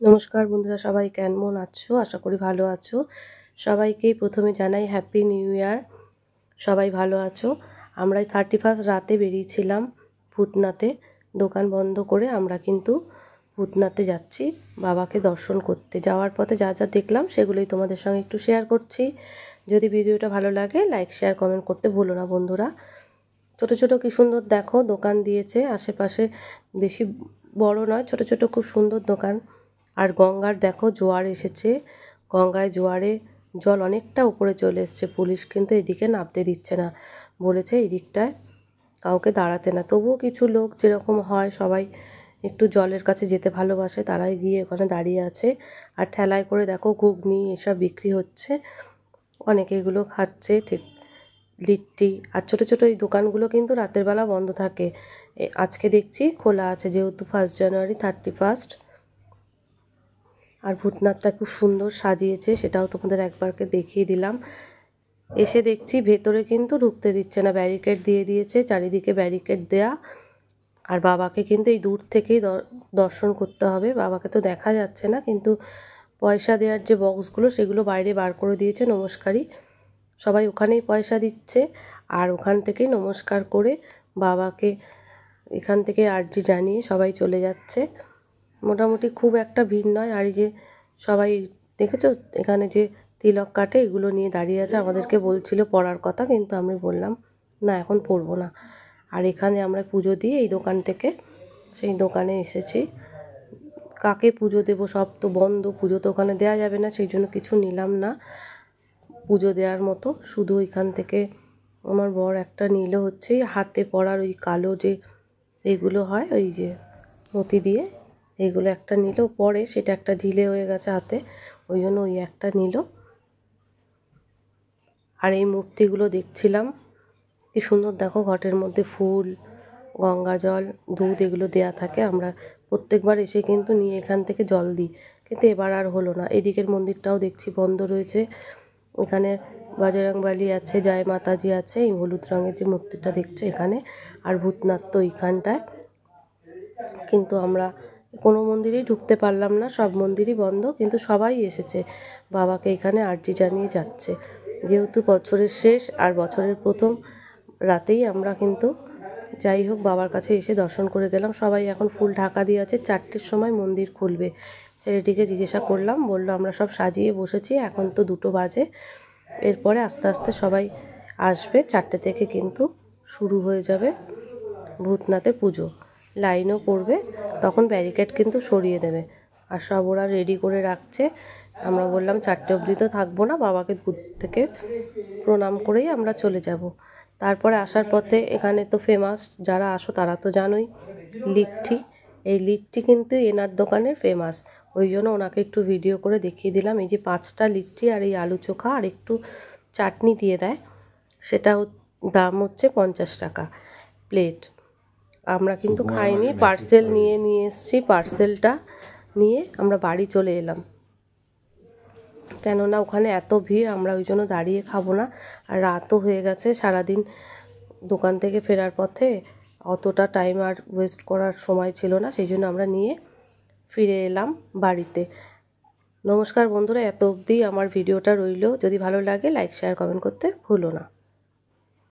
নমস্কার বন্ধুরা, সবাই কেমন আছো? আশা করি ভালো আছো। সবাইকেই প্রথমে জানাই হ্যাপি নিউ ইয়ার। সবাই ভালো আছো? আমরা 31 রাতে বেরিয়েছিলাম ভূতনাথে। দোকান বন্ধ করে আমরা কিন্তু ভূতনাথে যাচ্ছি বাবাকে দর্শন করতে। যাওয়ার পথে যা যা দেখলাম সেগুলোই তোমাদের সঙ্গে একটু শেয়ার করছি। যদি ভিডিওটা ভালো লাগে লাইক শেয়ার কমেন্ট করতে ভুলো না বন্ধুরা। ছোট ছোট কি সুন্দর দেখো দোকান দিয়েছে আশেপাশে, বেশি বড় নয়, ছোট ছোট খুব সুন্দর দোকান। আর গঙ্গার দেখো জোয়ার এসেছে, গঙ্গায় জোয়ারে জল অনেকটা উপরে চলে এসছে। পুলিশ কিন্তু এদিকে নামতে দিচ্ছে না, বলেছে এই দিকটায় কাউকে দাঁড়াতে না। তবুও কিছু লোক যেরকম হয় সবাই একটু জলের কাছে যেতে ভালোবাসে, তারাই গিয়ে ওখানে দাঁড়িয়ে আছে। আর ঠেলায় করে দেখো ঘুগনি এসব বিক্রি হচ্ছে, অনেকে এগুলো খাচ্ছে। ঠিক লিট্টি আর ছোটো ছোটো এই দোকানগুলো কিন্তু রাতের বেলা বন্ধ থাকে। আজকে দেখছি খোলা আছে, যেহেতু 1 জানুয়ারি 31। আর ভূতনাথটা খুব সুন্দর সাজিয়েছে, সেটাও তোমাদের একবারকে দেখিয়ে দিলাম। এসে দেখছি ভেতরে কিন্তু ঢুকতে দিচ্ছে না, ব্যারিকেড দিয়ে দিয়েছে, চারিদিকে ব্যারিকেড দেয়া। আর বাবাকে কিন্তু এই দূর থেকেই দর্শন করতে হবে। বাবাকে তো দেখা যাচ্ছে না, কিন্তু পয়সা দেওয়ার যে বক্সগুলো সেগুলো বাইরে বার করে দিয়েছে। নমস্কারী সবাই ওখানেই পয়সা দিচ্ছে, আর ওখান থেকেই নমস্কার করে বাবাকে এখান থেকে আর্জি জানিয়ে সবাই চলে যাচ্ছে। মোটামুটি খুব একটা ভিড় নয়। আর এই যে সবাই দেখেছো এখানে যে তিলক কাটে এগুলো নিয়ে দাঁড়িয়ে আছে, আমাদেরকে বলছিল পড়ার কথা, কিন্তু আমি বললাম না এখন পড়বো না। আর এখানে আমরা পুজো দিয়ে এই দোকান থেকে সেই দোকানে এসেছি। কাকে পুজো দেবো, সব তো বন্ধ, পুজো তো ওখানে দেওয়া যাবে না, সেই জন্য কিছু নিলাম না পুজো দেওয়ার মতো। শুধু এখান থেকে আমার বর একটা নিল হচ্ছে হাতে পরার ওই কালো যে এইগুলো হয়, ওই যে মতি দিয়ে এইগুলো একটা নিল, পরে সেটা একটা ঢিলে হয়ে গেছে হাতে, ওই জন্য ওই একটা নিল। আর এই মূর্তিগুলো দেখছিলাম কি সুন্দর দেখো, ঘটের মধ্যে ফুল, গঙ্গা জল, দুধ এগুলো দেয়া থাকে। আমরা প্রত্যেকবার এসে কিন্তু নিয়ে এখান থেকে জল দিই, কিন্তু এবার আর হলো না। এদিকের মন্দিরটাও দেখছি বন্ধ রয়েছে। এখানে বজরংবলী আছে, জয় মাতাজি আছে, এই হলুদ রঙের যে মূর্তিটা দেখছো এখানে। আর ভূতনাথ তো এইখানটায়। কিন্তু আমরা কোনো মন্দিরেই ঢুকতে পারলাম না, সব মন্দিরই বন্ধ, কিন্তু সবাই এসেছে বাবাকে এখানে আর্জি জানিয়ে যাচ্ছে। যেহেতু বছরের শেষ আর বছরের প্রথম রাতেই আমরা কিন্তু যাই হোক বাবার কাছে এসে দর্শন করে গেলাম। সবাই এখন ফুল ঢাকা দিয়ে আছে, 4টের সময় মন্দির খুলবে। ছেলেটিকে জিজ্ঞাসা করলাম, বললো আমরা সব সাজিয়ে বসেছি, এখন তো 2টো বাজে, এরপরে আস্তে আস্তে সবাই আসবে। 4টে থেকে কিন্তু শুরু হয়ে যাবে ভূতনাথের পুজো, লাইনও পড়বে, তখন ব্যারিকেড কিন্তু সরিয়ে দেবে। আর সব ওরা রেডি করে রাখছে। আমরা বললাম 4টে অবধি তো থাকবো না, বাবাকে দূর থেকে প্রণাম করেই আমরা চলে যাব। তারপরে আসার পথে এখানে তো ফেমাস, যারা আসো তারা তো জানোই, লিট্টি। এই লিট্টি কিন্তু এনার দোকানের ফেমাস, ওই জন্য ওনাকে একটু ভিডিও করে দেখিয়ে দিলাম। এই যে 5টা লিট্টি আর এই আলু চোখা আর একটু চাটনি দিয়ে দেয়, সেটা দাম হচ্ছে 50 টাকা প্লেট। আমরা কিন্তু খাইনি, পার্সেল নিয়ে এসেছি। পার্সেলটা নিয়ে আমরা বাড়ি চলে এলাম, কেননা ওখানে এত ভিড়, আমরা ওই জন্য দাঁড়িয়ে খাবো না। আর রাতও হয়ে গেছে, সারাদিন দোকান থেকে ফেরার পথে অতটা টাইম আর ওয়েস্ট করার সময় ছিল না, সেই জন্য আমরা নিয়ে ফিরে এলাম বাড়িতে। নমস্কার বন্ধুরা, এত অবধি আমার ভিডিওটা রইল। যদি ভালো লাগে লাইক শেয়ার কমেন্ট করতে ভুলো না।